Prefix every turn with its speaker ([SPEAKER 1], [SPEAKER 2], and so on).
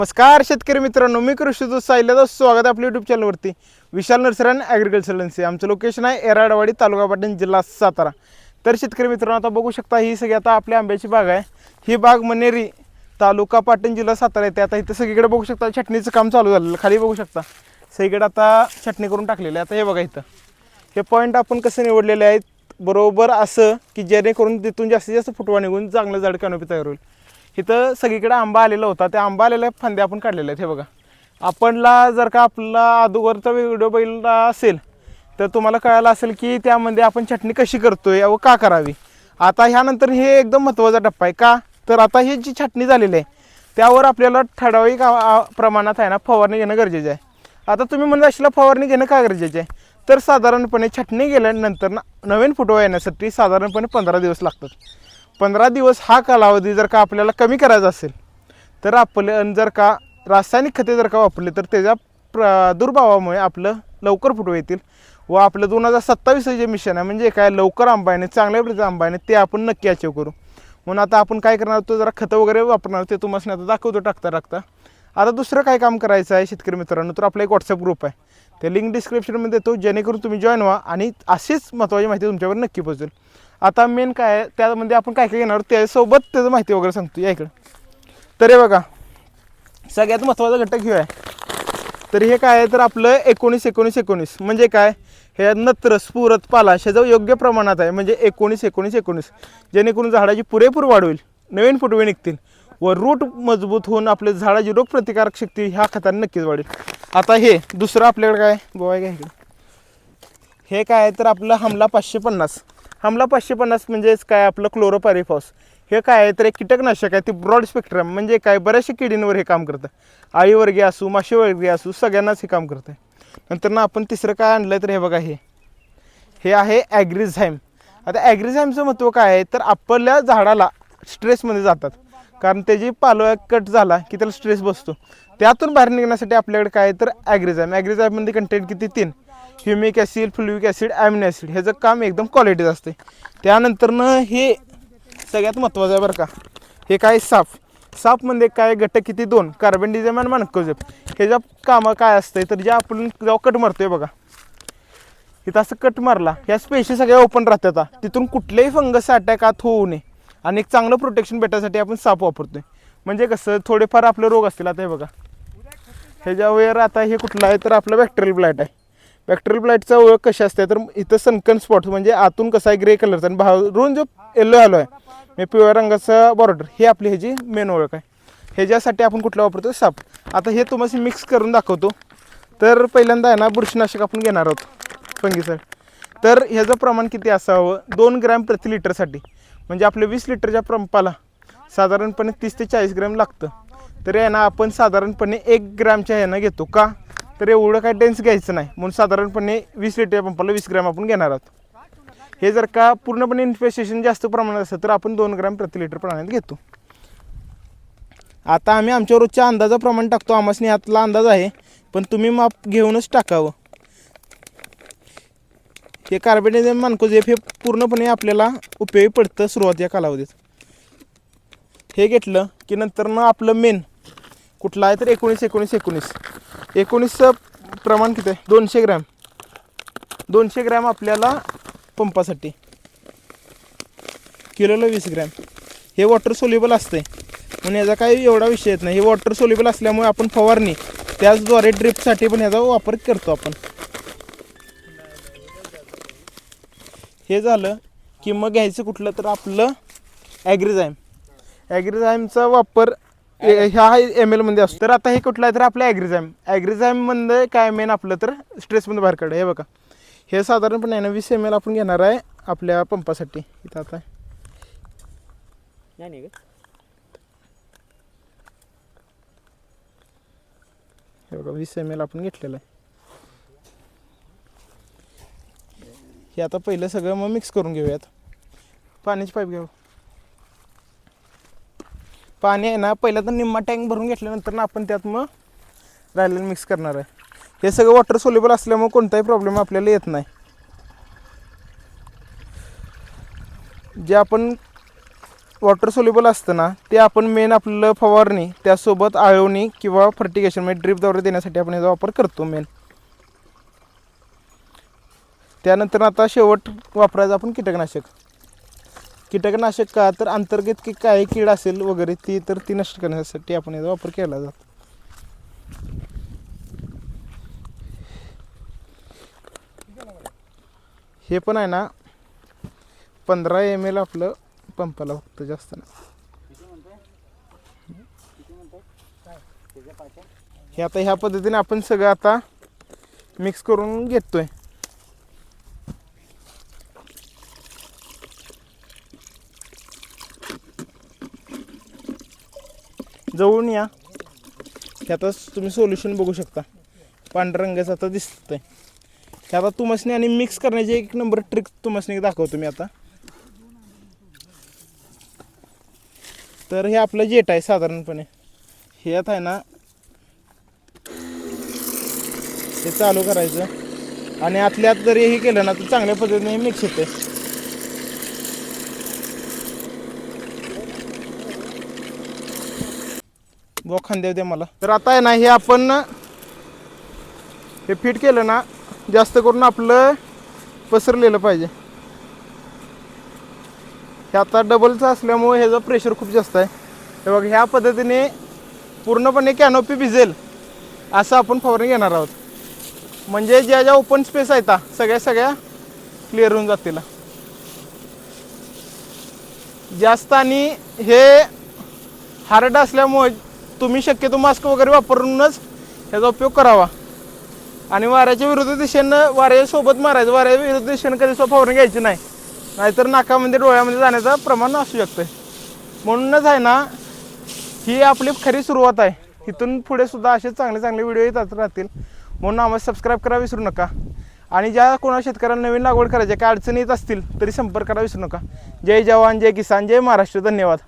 [SPEAKER 1] नमस्कार शेतकरी मित्रांनो, मी कृषी दूत साहिल्याचं स्वागत आहे आपल्या यूट्यूब चॅनलवरती. विशाल नर्सरी अँड ॲग्रिकल्चरन्सी. आमचं लोकेशन आहे एराडवाडी, तालुका पाटण, जिल्हा सातारा. तर शेतकरी मित्रांनो, आता बघू शकता ही सगळी आता आपल्या आंब्याची बाग आहे. ही बाग मनेरी, तालुका पाटण, जिल्हा सातारा येते. आता इथं सगळीकडे बघू शकता छटणीचं काम चालू झालेलं. खाली बघू शकता सगळीकडे आता छटणी करून टाकलेलं आहे. आता हे बघा इथं हे पॉईंट आपण कसं निवडलेले आहेत बरोबर असं की जेणेकरून तिथून जास्तीत जास्त फुटवा निघून चांगलं झाड कॅनोपी तयार होईल. इथं सगळीकडे आंबा आलेला होता, त्या आंबा आलेल्या फांद्या आपण काढलेल्या आहेत. हे बघा, आपणला जर का आपला अगोदरचा व्हिडिओ बघितला असेल तर तुम्हाला कळालं असेल की त्यामध्ये आपण चटणी कशी करतोय व का करावी. आता ह्यानंतर हे एकदम महत्त्वाचा टप्पा आहे. का तर आता ही जी छटणी झालेली आहे त्यावर आपल्याला ठराविक प्रमाणात आहे ना फवारणी घेणं गरजेचं आहे. आता तुम्ही म्हणता अशीला फवारणी घेणं का गरजेचं आहे, तर साधारणपणे छटणी गेल्यानंतर नवीन फुटवा येण्यासाठी साधारणपणे 15 दिवस लागतात. 15 दिवस हा कालावधी जर का आपल्याला कमी करायचा असेल तर आपलं जर का रासायनिक खते जर का वापरली तर त्याच्या प्रादुर्भावामुळे आपलं लवकर फुटवा येतील व आपलं 2027 जे मिशन आहे म्हणजे काय लवकर आंबा येणे, चांगल्या प्रकारचा आंबा येणे ते आपण नक्की अचीव करू. म्हणून आता आपण काय करणार आहोत, जरा खतं वगैरे वापरणार ते तुम्हाला आता दाखवतो टाकता. आता दुसरं काय काम करायचं आहे शेतकरी मित्रांनो, तर आपला एक व्हॉट्सअप ग्रुप आहे, ते लिंक डिस्क्रिप्शनमध्ये देतो, जेणेकरून तुम्ही जॉईन व्हा आणि अशीच महत्त्वाची माहिती तुमच्यावर नक्की पोहोचेल. आता मेन काय आहे त्यामध्ये आपण काय काय घेणार त्यासोबत त्याचं माहिती वगैरे सांगतो. या इकडं तर हे बघा सगळ्यात महत्त्वाचा घटक हे आहे. तर हे काय आहे तर आपलं 19-19-19 म्हणजे काय, हे नत्र स्फुरत पाला ह्याचं योग्य प्रमाणात आहे म्हणजे 19-19-19, जेणेकरून झाडाची पुरेपूर वाढ होईल, नवीन फुटवे निघतील व रूट मजबूत होऊन आपल्या झाडाची रोगप्रतिकारक शक्ती ह्या खताने नक्कीच वाढेल. आता हे दुसरं आपल्याकडे काय बघा काय हे काय आहे तर आपलं हमला 550. हमला 550 म्हणजेच काय आपलं क्लोरोपायरिफॉस. हे काय आहे तर एक कीटकनाशक आहे, ती ब्रॉड स्पेक्ट्रम म्हणजे काय बऱ्याचशा किडींवर हे काम करतं. आळीवर्गीय असू, माशीवर्गीय असू, सगळ्यांनाच हे काम करतं. नंतर ना आपण तिसरं काय आणलं तर हे बघा हे आहे ॲग्रिझाईम. आता ॲग्रिझाईमचं महत्त्व काय आहे तर आपल्या झाडाला स्ट्रेसमध्ये जातात, कारण त्याची पालवा कट झाला की त्याला स्ट्रेस बसतो. त्यातून बाहेर निघण्यासाठी आपल्याकडे काय आहे तर ॲग्रिझाईममध्ये कंटेंट किती 3, humic acid, फ्लुविक acid, amino acid. ह्याचं काम एकदम क्वालिटीचं असते. त्यानंतरनं हे सगळ्यात महत्त्वाचं आहे बरं का, हे काय साफमध्ये काय घटक किती 2, कार्बनडिझम आणि मानकोजेब. ह्याच्या कामं काय असतं तर जे आपण जेव्हा कट मारतोय बघा इथं असं कट मारला ह्या स्पेशी सगळ्या ओपन राहतात, तिथून कुठल्याही फंगस अटॅक आत होऊ नये आणि एक चांगलं प्रोटेक्शन भेटायसाठी आपण साप वापरतोय. म्हणजे कसं थोडेफार आपले रोग असतील. आता हे बघा ह्याच्यावर आता हे कुठलं आहे तर आपलं बॅक्टेरियल ब्लाइट आहे. बॅक्टेरियल ब्लाइटचा ओळख कशी असते तर इथं सनकन स्पॉट म्हणजे आतून कसा आहे ग्रे कलरचा आणि बाहेरून जो येलो आलो आहे म्हणजे पिवळ्या रंगाचा बॉर्डर, हे आपली ह्याची मेन ओळख आहे. ह्याच्यासाठी आपण कुठलं वापरतो साप. आता हे तुम्हाला मिक्स करून दाखवतो. तर पहिल्यांदा आहे ना बुरशीनाशक आपण घेणार आहोत फंगीसाईड. तर ह्याचं प्रमाण किती असावं 2 ग्रॅम प्रति लिटरसाठी, म्हणजे आपल्या 20 लिटरच्या पंपाला साधारणपणे 30 ते 40 ग्रॅम लागतं. तर आहे ना आपण साधारणपणे 1 ग्रॅमच्या ह्यानं घेतो. का तर एवढं काय डेन्स घ्यायचं नाही, म्हणून साधारणपणे 20 लिटर पंपाला 20 ग्रॅम आपण घेणार आहोत. हे जर का पूर्णपणे इन्फेस्टेशन जास्त प्रमाणात असेल तर आपण 2 ग्रॅम प्रति लिटर प्रमाणात घेतो. आता आम्ही आमच्या रोजच्या अंदाजा प्रमाण टाकतो, आम्हाला यातला अंदाज आहे पण तुम्ही माप घेऊनच टाकावं. हे कार्बनडिझम मानकोजेब हे पूर्णपणे आपल्याला उपयोगी पडतं सुरुवातीच्या कालावधीत. हे घेतलं की नंतर ना आपलं मेन कुठलं आहे तर 19-19-19 प्रमाण किती आहे 200 ग्रॅम. 200 ग्रॅम आपल्याला पंपासाठी, किलोला 20 ग्रॅम. हे वॉटर सोल्युबल असते म्हणून याचा काही एवढा विषय येत नाही. हे वॉटर सोल्युबल असल्यामुळे आपण फवारणी त्याचद्वारे ड्रिपसाठी पण याचा वापर करतो आपण. हे झालं की मग घ्यायचं कुठलं तर आपलं ॲग्रिझाईम. ॲग्रिझाईमचा वापर ह्या ml मध्ये असतो. तर आता हे कुठलं आहे तर आपलं ॲग्रिझाईममध्ये काय मेन आपलं तर स्ट्रेसमध्ये बाहेर काढा. हे बघा हे साधारणपणे आहे ना 20 ml आपण घेणार आहे आपल्या पंपासाठी. इथं आता हे बघा 20 ml आपण घेतलेलं आहे. हे आता पहिलं सगळं मग मिक्स करून घेऊयात. पाण्याची पाईप घेऊ. पाणी आहे ना पहिला तर निम्मा टँक भरून घेतल्यानंतर ना आपण त्यात मग राहिलेलं मिक्स करणार आहे. हे सगळं वॉटर सोल्युबल असल्यामुळे कोणताही प्रॉब्लेम आपल्याला येत नाही. जे आपण वॉटर सोल्युबल असतं ना ते आपण मेन आपलं फवारणी त्यासोबत आळवणी किंवा फर्टिगेशन म्हणजे ड्रीपद्वारे देण्यासाठी आपण याचा वापर करतो मेन. त्यानंतर आता शेवट वापरायचं आपण कीटकनाशक. कीटकनाशक का तर अंतर्गत की काही कीड असेल वगैरे ती नष्ट करण्यासाठी आपण याचा वापर केला जातो. हे पण आहे ना 15 ml आपलं पंपाला फक्त, जास्त नाही. हे आता ह्या पद्धतीने आपण सगळं आता मिक्स करून घेतोय. जवळून या. हे आता तुम्ही सोल्युशन बघू शकता पांढऱ्या रंगाचं आता दिसतंय. हे आता तुमसनी आणि मिक्स करण्याची एक नंबर ट्रिक तुमसनी दाखवतो मी आता. तर हे आपलं जेट आहे साधारणपणे. हे आता आहे ना हे चालू करायचं आणि आतल्यात जरी हे केलं ना तर चांगल्या पद्धतीने मिक्स होते. बघ खांद्या द्या मला. तर आता आहे ना हे आपण हे फिट केलं ना जास्त करून आपलं पसरलेलं पाहिजे. हे आता डबलचं असल्यामुळे ह्याचं प्रेशर खूप जास्त आहे. हे बघ ह्या पद्धतीने पूर्णपणे कॅनोपी भिजेल असं आपण फवारणी घेणार आहोत. म्हणजे ज्या ज्या ओपन स्पेस आहेत सगळ्या क्लिअर होऊन जातील जास्त. आणि हे हार्ड असल्यामुळे तुम्ही शक्यतो मास्क वगैरे वापरूनच ह्याचा उपयोग करावा. आणि वाऱ्याच्या विरुद्ध दिशेनं वाऱ्यासोबत मारायचं. वाऱ्या विरुद्ध दिशेनं कधी फवारणी घ्यायची नाही, नाहीतर नाकामध्ये डोळ्यामध्ये जाण्याचं प्रमाण असू शकतं. म्हणूनच आहे ना ही आपली खरी सुरुवात आहे. इथून पुढे सुद्धा असे चांगले चांगले व्हिडिओ येत राहतील. म्हणून आम्हाला सबस्क्राईब करायला विसरू नका. आणि ज्या कोणा शेतकऱ्यांना नवीन लागवड करायची काय अडचणी येत असतील तरी संपर्क करायला विसरू नका. जय जवान, जय किसान, जय महाराष्ट्र. धन्यवाद.